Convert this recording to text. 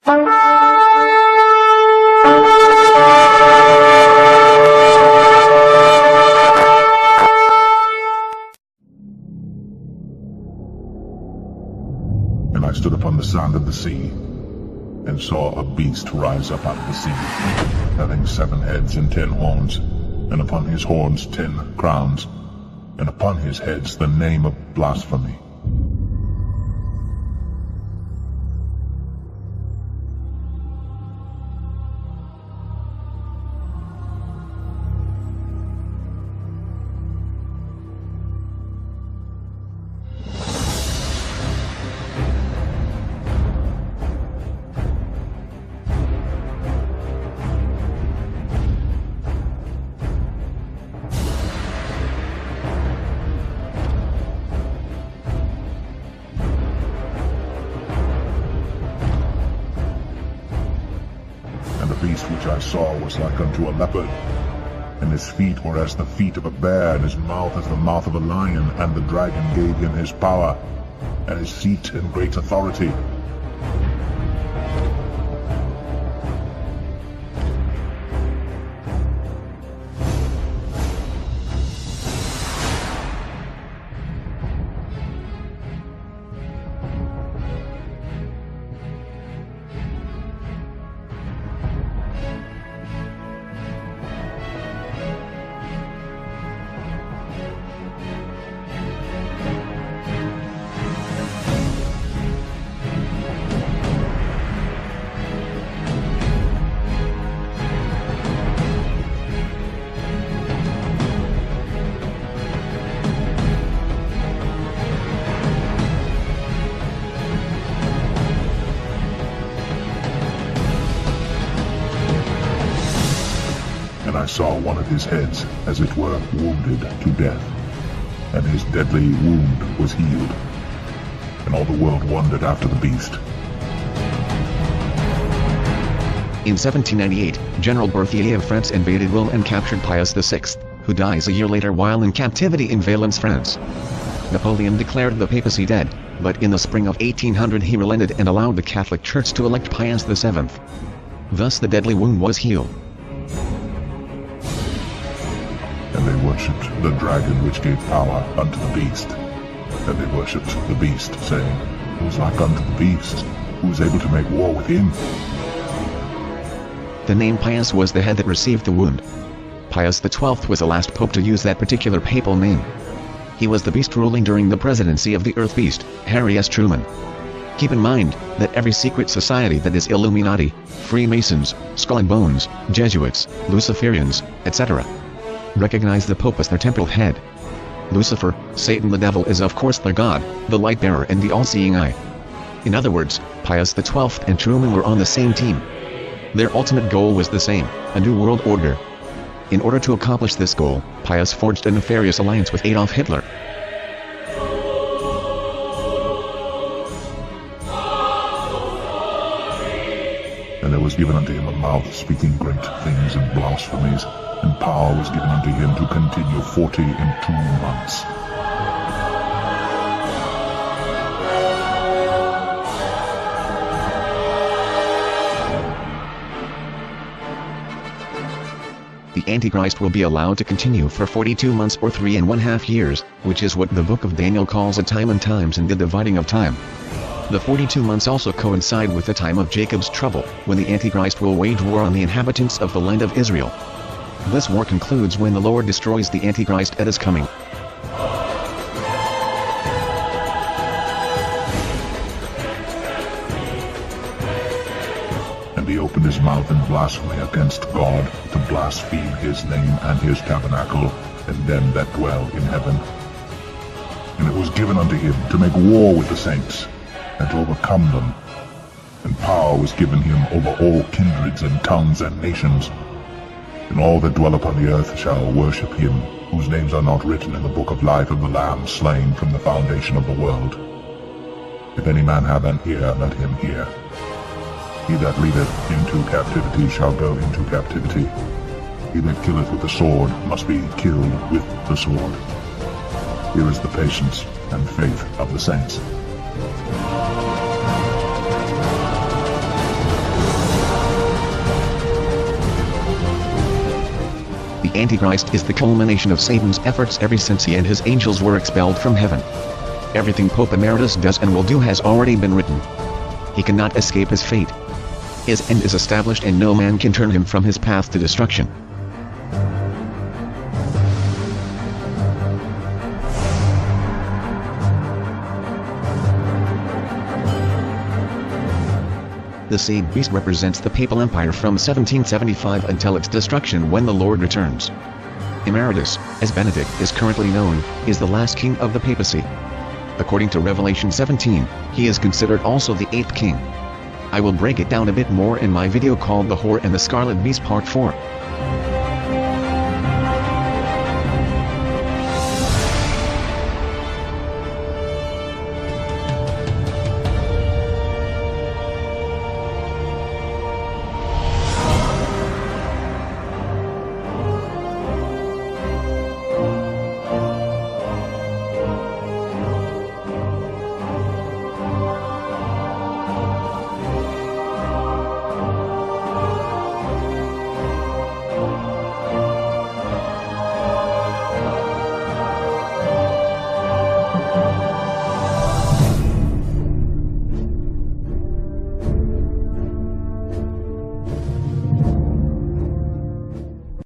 And I stood upon the sand of the sea, and saw a beast rise up out of the sea, having 7 heads and 10 horns, and upon his horns 10 crowns, and upon his heads the name of blasphemy. The beast which I saw was like unto a leopard, and his feet were as the feet of a bear, and his mouth as the mouth of a lion, and the dragon gave him his power, and his seat and great authority. And I saw one of his heads, as it were, wounded to death, and his deadly wound was healed. And all the world wondered after the beast. In 1798, General Berthier of France invaded Rome and captured Pius VI, who dies a year later while in captivity in Valence, France. Napoleon declared the papacy dead, but in the spring of 1800 he relented and allowed the Catholic Church to elect Pius VII. Thus the deadly wound was healed. And they worshipped the dragon which gave power unto the beast. And they worshipped the beast, saying, Who is like unto the beast? Who is able to make war with him? The name Pius was the head that received the wound. Pius XII was the last pope to use that particular papal name. He was the beast ruling during the presidency of the Earth Beast, Harry S. Truman. Keep in mind that every secret society that is Illuminati, Freemasons, Skull and Bones, Jesuits, Luciferians, etc., recognize the Pope as their temporal head. Lucifer, Satan the devil, is of course their god, the light bearer and the all-seeing eye. In other words, Pius XII and Truman were on the same team. Their ultimate goal was the same, a new world order. In order to accomplish this goal, Pius forged a nefarious alliance with Adolf Hitler. And there was given unto him a mouth speaking great things and blasphemies, and power was given unto him to continue 42 months. The Antichrist will be allowed to continue for 42 months or 3.5 years, which is what the book of Daniel calls a time and times and the dividing of time. The 42 months also coincide with the time of Jacob's trouble, when the Antichrist will wage war on the inhabitants of the land of Israel. This war concludes when the Lord destroys the Antichrist at his coming. And he opened his mouth in blasphemy against God, to blaspheme his name and his tabernacle, and them that dwell in heaven. And it was given unto him to make war with the saints, and to overcome them. And power was given him over all kindreds and tongues and nations. And all that dwell upon the earth shall worship him, whose names are not written in the book of life of the Lamb slain from the foundation of the world. If any man have an ear, let him hear. He that leadeth into captivity shall go into captivity. He that killeth with the sword must be killed with the sword. Here is the patience and faith of the saints. The Antichrist is the culmination of Satan's efforts ever since he and his angels were expelled from heaven. Everything Pope Emeritus does and will do has already been written. He cannot escape his fate. His end is established and no man can turn him from his path to destruction. The seed beast represents the papal empire from 1775 until its destruction when the Lord returns. Emeritus, as Benedict is currently known, is the last king of the papacy. According to Revelation 17, he is considered also the 8th king. I will break it down a bit more in my video called The Whore and the Scarlet Beast Part 4.